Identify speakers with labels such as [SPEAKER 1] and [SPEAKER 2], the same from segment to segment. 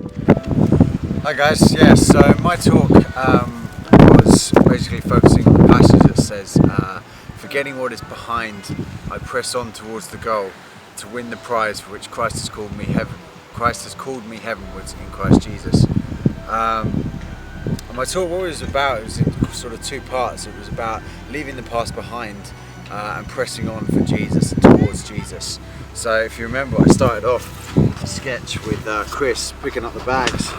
[SPEAKER 1] Hi guys, so my talk was basically focusing on the passage that says, forgetting what is behind, I press on towards the goal to win the prize for which Christ has called me heavenwards in Christ Jesus. And my talk, what it was about, it was in sort of two parts. It was about leaving the past behind and pressing on for Jesus, towards Jesus. So if you remember, I started off a sketch with Chris picking up the bags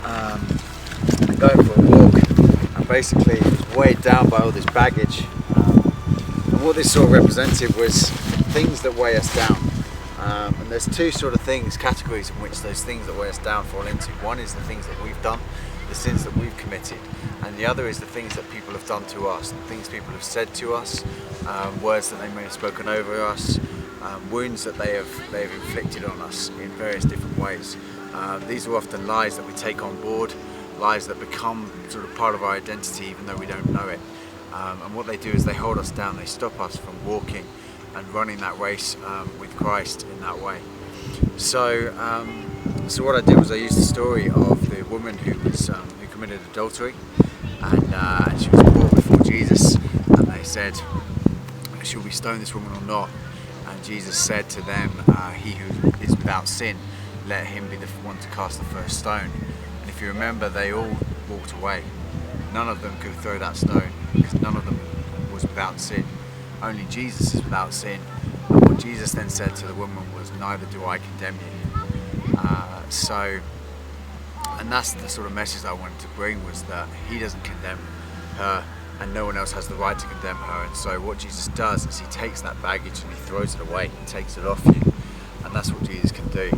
[SPEAKER 1] and going for a walk, and basically he was weighed down by all this baggage, and what this sort of represented was things that weigh us down, and there's two sort of categories in which those things that weigh us down fall into. One is the things that we've done, the sins that we've committed, and the other is the things that people have done to us, the things people have said to us, words that they may have spoken over us, wounds that they have inflicted on us in various different ways. These are often lies that we take on board, lies that become sort of part of our identity even though we don't know it. And what they do is they hold us down, they stop us from walking and running that race with Christ in that way. So what I did was I used the story of the woman who committed adultery, and she was brought before Jesus, and they said, "Shall we stone this woman or not?" And Jesus said to them, "He who is without sin, let him be the one to cast the first stone." And if you remember, they all walked away. None of them could throw that stone because none of them was without sin. Only Jesus is without sin. And what Jesus then said to the woman was, "Neither do I condemn you." And that's the sort of message I wanted to bring, was that he doesn't condemn her and no one else has the right to condemn her. And so what Jesus does is he takes that baggage and he throws it away, he takes it off you, and that's what Jesus can do.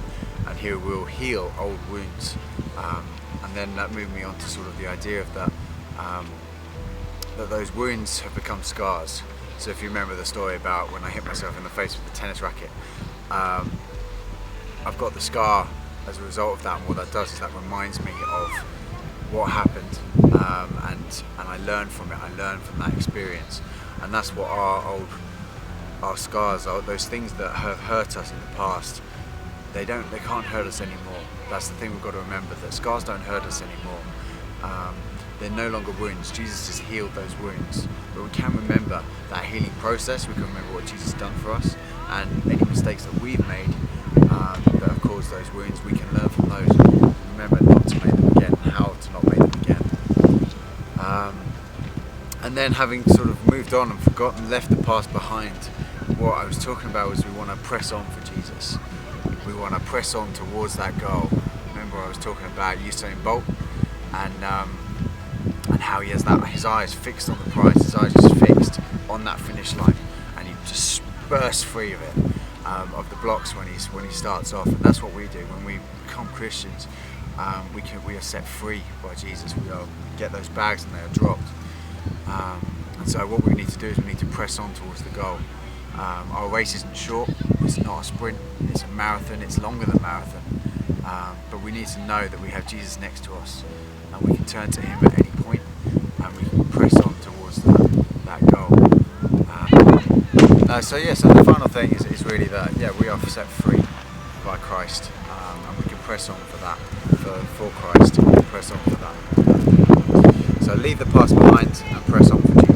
[SPEAKER 1] And he will heal old wounds. And then that moved me on to sort of the idea of that those wounds have become scars. So if you remember the story about when I hit myself in the face with the tennis racket, I've got the scar as a result of that, and what that does is that reminds me of what happened, and I learn from it, I learn from that experience. And that's what our scars are, those things that have hurt us in the past. They can't hurt us anymore. That's the thing we've got to remember, that scars don't hurt us anymore. They're no longer wounds. Jesus has healed those wounds. But we can remember that healing process, we can remember what Jesus has done for us, and any mistakes that we've made that have caused those wounds, we can learn from those and remember not to make them again, how to not make them again. And then, having sort of moved on and forgotten, left the past behind, what I was talking about was we want to press on for Jesus. We want to press on towards that goal. Remember, I was talking about Usain Bolt and how he has his eyes fixed on the prize, his eyes just fixed on that finish line, and he just bursts free of it, of the blocks when he starts off. And that's what we do when we become Christians. We are set free by Jesus. We get those bags and they are dropped. And so what we need to do is we need to press on towards the goal. Our race isn't short, it's not a sprint, it's a marathon, it's longer than marathon. But we need to know that we have Jesus next to us, and we can turn to him at any point, and we can press on towards that goal. So the final thing is really that, we are set free by Christ, and we can press on for that, for Christ, we can press on for that. So leave the past behind and press on for Jesus.